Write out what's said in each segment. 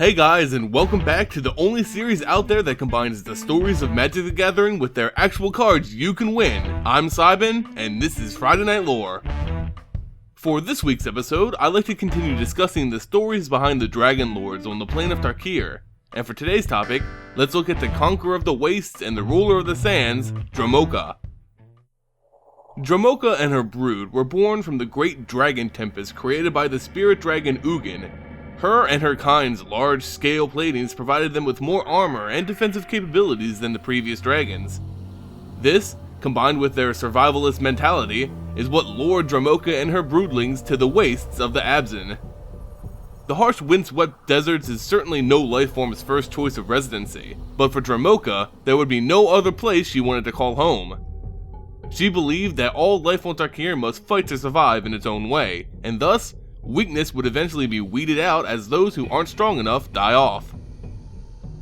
Hey guys, and welcome back to the only series out there that combines the stories of Magic the Gathering with their actual cards you can win. I'm Simon, and this is Friday Night Lore. For this week's episode, I'd like to continue discussing the stories behind the Dragonlords on the plane of Tarkir. And for today's topic, let's look at the Conqueror of the Wastes and the Ruler of the Sands, Dromoka. Dromoka and her brood were born from the great dragon tempest created by the spirit dragon Ugin. Her and her kind's large-scale platings provided them with more armor and defensive capabilities than the previous dragons. This, combined with their survivalist mentality, is what lured Dromoka and her broodlings to the wastes of the Abzan. The harsh windswept deserts is certainly no lifeform's first choice of residency, but for Dromoka, there would be no other place she wanted to call home. She believed that all life on Tarkir must fight to survive in its own way, and thus, weakness would eventually be weeded out as those who aren't strong enough die off.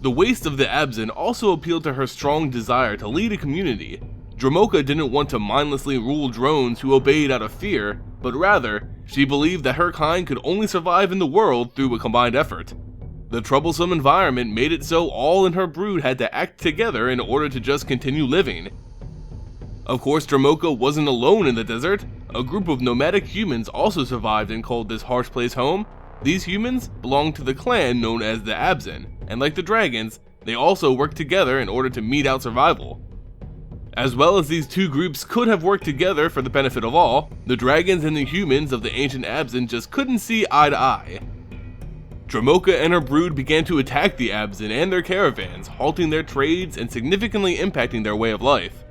The waste of the Abzan also appealed to her strong desire to lead a community. Dromoka didn't want to mindlessly rule drones who obeyed out of fear, but rather, she believed that her kind could only survive in the world through a combined effort. The troublesome environment made it so all in her brood had to act together in order to just continue living. Of course, Dromoka wasn't alone in the desert. A group of nomadic humans also survived and called this harsh place home. These humans belonged to the clan known as the Abzan, and like the dragons, they also worked together in order to mete out survival. As well as these two groups could have worked together for the benefit of all, the dragons and the humans of the ancient Abzan just couldn't see eye to eye. Dromoka and her brood began to attack the Abzan and their caravans, halting their trades and significantly impacting their way of life.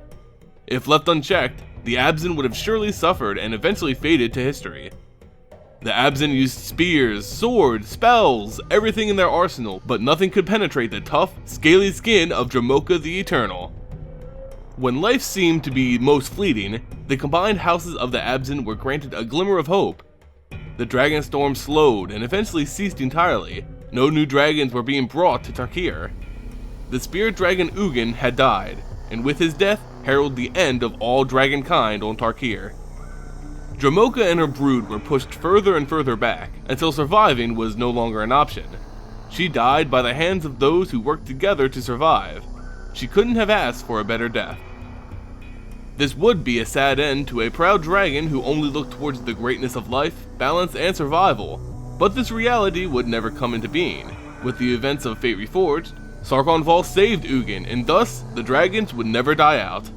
If left unchecked, the Abzan would have surely suffered and eventually faded to history. The Abzan used spears, swords, spells, everything in their arsenal, but nothing could penetrate the tough, scaly skin of Dromoka the Eternal. When life seemed to be most fleeting, the combined houses of the Abzan were granted a glimmer of hope. The dragon storm slowed and eventually ceased entirely. No new dragons were being brought to Tarkir. The spirit dragon Ugin had died, and with his death heralded the end of all dragonkind on Tarkir. Dromoka and her brood were pushed further and further back, until surviving was no longer an option. She died by the hands of those who worked together to survive. She couldn't have asked for a better death. This would be a sad end to a proud dragon who only looked towards the greatness of life, balance, and survival, but this reality would never come into being. With the events of Fate Reforged, Sarkhanval saved Ugin, and thus, the dragons would never die out.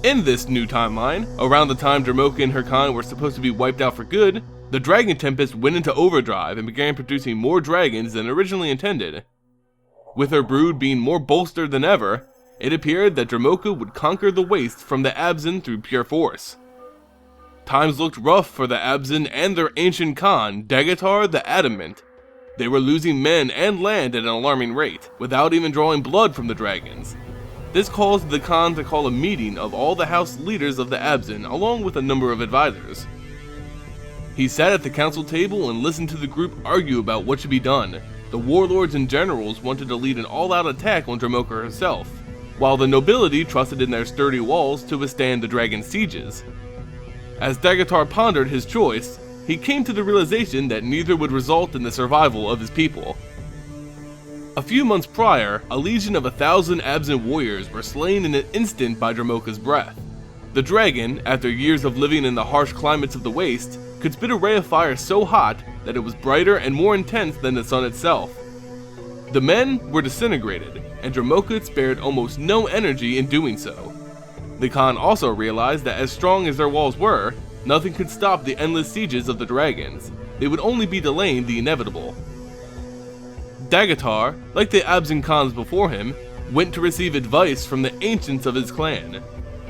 In this new timeline, around the time Dromoka and her kind were supposed to be wiped out for good, the Dragon Tempest went into overdrive and began producing more dragons than originally intended. With her brood being more bolstered than ever, it appeared that Dromoka would conquer the waste from the Abzan through pure force. Times looked rough for the Abzan and their ancient Khan, Dagatar the Adamant. They were losing men and land at an alarming rate, without even drawing blood from the dragons. This caused the Khan to call a meeting of all the house leaders of the Abzan, along with a number of advisors. He sat at the council table and listened to the group argue about what should be done. The warlords and generals wanted to lead an all-out attack on Dromoka herself, while the nobility trusted in their sturdy walls to withstand the dragon's sieges. As Dagatar pondered his choice, he came to the realization that neither would result in the survival of his people. A few months prior, a legion of 1,000 Abzan warriors were slain in an instant by Dromoka's breath. The dragon, after years of living in the harsh climates of the waste, could spit a ray of fire so hot that it was brighter and more intense than the sun itself. The men were disintegrated, and Dromoka spared almost no energy in doing so. The Khan also realized that as strong as their walls were, nothing could stop the endless sieges of the dragons. They would only be delaying the inevitable. Dagatar, like the Abzan Khans before him, went to receive advice from the ancients of his clan.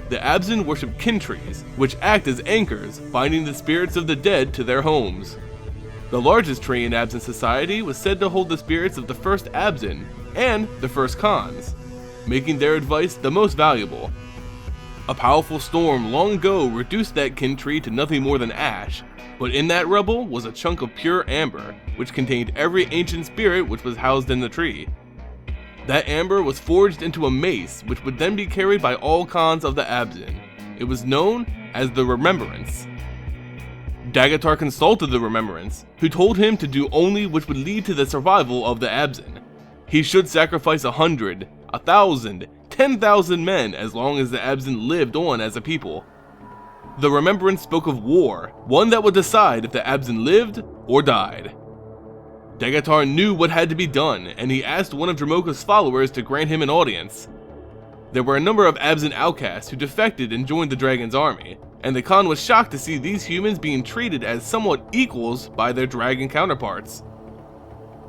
The Abzan worship kin trees, which act as anchors, binding the spirits of the dead to their homes. The largest tree in Abzan society was said to hold the spirits of the first Abzan and the first Khans, making their advice the most valuable. A powerful storm long ago reduced that kin tree to nothing more than ash, but in that rubble was a chunk of pure amber, which contained every ancient spirit which was housed in the tree. That amber was forged into a mace, which would then be carried by all Khans of the Abzan. It was known as the Remembrance. Dagatar consulted the Remembrance, who told him to do only which would lead to the survival of the Abzan. He should sacrifice 100, 1,000, 10,000 men as long as the Abzan lived on as a people. The Remembrance spoke of war, one that would decide if the Abzan lived or died. Dagatar knew what had to be done, and he asked one of Dromoka's followers to grant him an audience. There were a number of Abzan outcasts who defected and joined the dragon's army, and the Khan was shocked to see these humans being treated as somewhat equals by their dragon counterparts.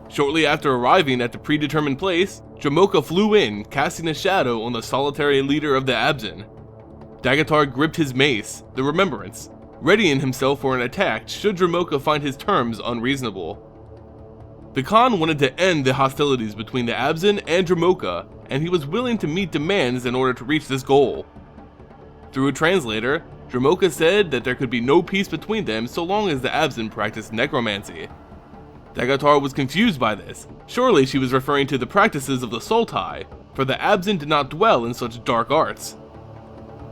Shortly after arriving at the predetermined place, Dromoka flew in, casting a shadow on the solitary leader of the Abzan. Dagatar gripped his mace, the Remembrance, readying himself for an attack should Dromoka find his terms unreasonable. The Khan wanted to end the hostilities between the Abzan and Dromoka, and he was willing to meet demands in order to reach this goal. Through a translator, Dromoka said that there could be no peace between them so long as the Abzan practiced necromancy. Dagatar was confused by this. Surely she was referring to the practices of the Sultai, for the Abzan did not dwell in such dark arts.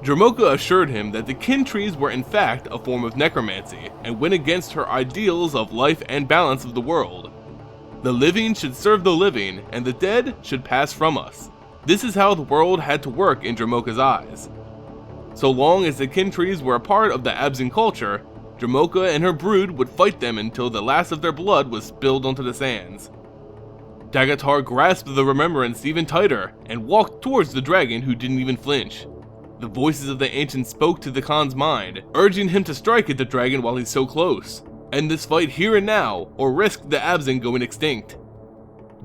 Dromoka assured him that the kin trees were in fact a form of necromancy, and went against her ideals of life and balance of the world. The living should serve the living, and the dead should pass from us. This is how the world had to work in Dromoka's eyes. So long as the kin trees were a part of the Abzan culture, Dromoka and her brood would fight them until the last of their blood was spilled onto the sands. Dagatar grasped the Remembrance even tighter, and walked towards the dragon who didn't even flinch. The voices of the ancients spoke to the Khan's mind, urging him to strike at the dragon while he's so close. End this fight here and now, or risk the Abzan going extinct.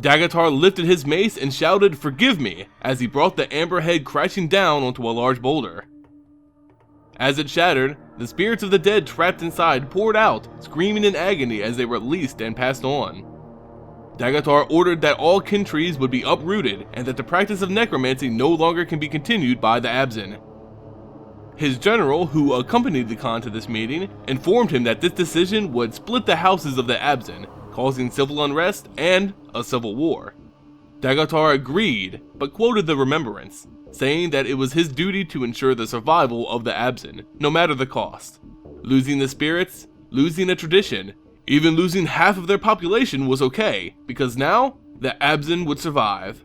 Dagatar lifted his mace and shouted, "Forgive me," as he brought the amber head crashing down onto a large boulder. As it shattered, the spirits of the dead trapped inside poured out, screaming in agony as they were released and passed on. Dagatar ordered that all kin trees would be uprooted, and that the practice of necromancy no longer can be continued by the Abzan. His general, who accompanied the Khan to this meeting, informed him that this decision would split the houses of the Abzan, causing civil unrest and a civil war. Dagatar agreed, but quoted the Remembrance, saying that it was his duty to ensure the survival of the Abzan, no matter the cost. Losing the spirits, losing a tradition, even losing half of their population was okay, because now, the Abzan would survive.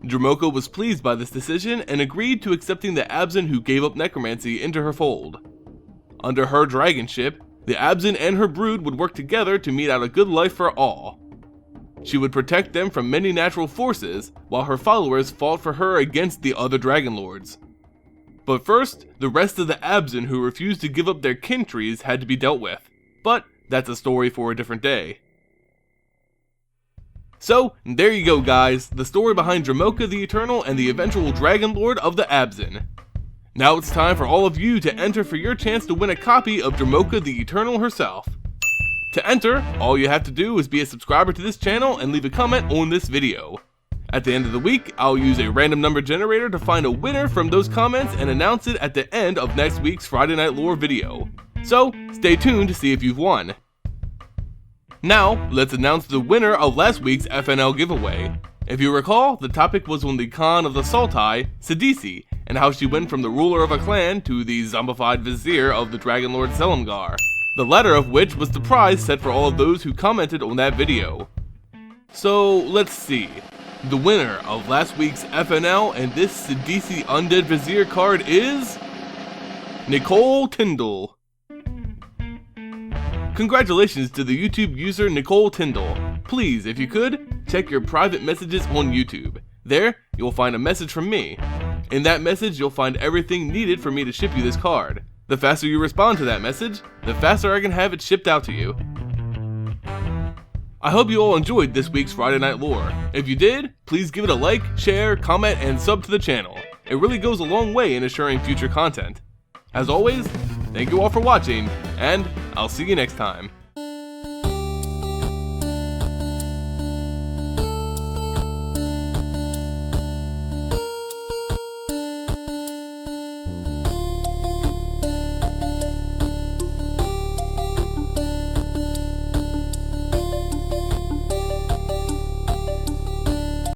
Dromoka was pleased by this decision and agreed to accepting the Abzan who gave up necromancy into her fold. Under her dragonship, the Abzan and her brood would work together to mete out a good life for all. She would protect them from many natural forces, while her followers fought for her against the other Dragonlords. But first, the rest of the Abzan who refused to give up their kin trees had to be dealt with. But that's a story for a different day. So, there you go guys, the story behind Dromoka the Eternal and the eventual Dragonlord of the Abzan. Now it's time for all of you to enter for your chance to win a copy of Dromoka the Eternal herself. To enter, all you have to do is be a subscriber to this channel and leave a comment on this video. At the end of the week, I'll use a random number generator to find a winner from those comments and announce it at the end of next week's Friday Night Lore video. So, stay tuned to see if you've won. Now, let's announce the winner of last week's FNL giveaway. If you recall, the topic was on the Khan of the Sultai, Sidisi, and how she went from the ruler of a clan to the zombified vizier of the Dragonlord Selimgar, the latter of which was the prize set for all of those who commented on that video. So, let's see. The winner of last week's FNL and this Sidisi Undead Vizier card is... Nicole Tindall. Congratulations to the YouTube user Nicole Tindall. Please, if you could, check your private messages on YouTube. There, you'll find a message from me. In that message, you'll find everything needed for me to ship you this card. The faster you respond to that message, the faster I can have it shipped out to you. I hope you all enjoyed this week's Friday Night Lore. If you did, please give it a like, share, comment, and sub to the channel. It really goes a long way in assuring future content. As always, thank you all for watching, and I'll see you next time.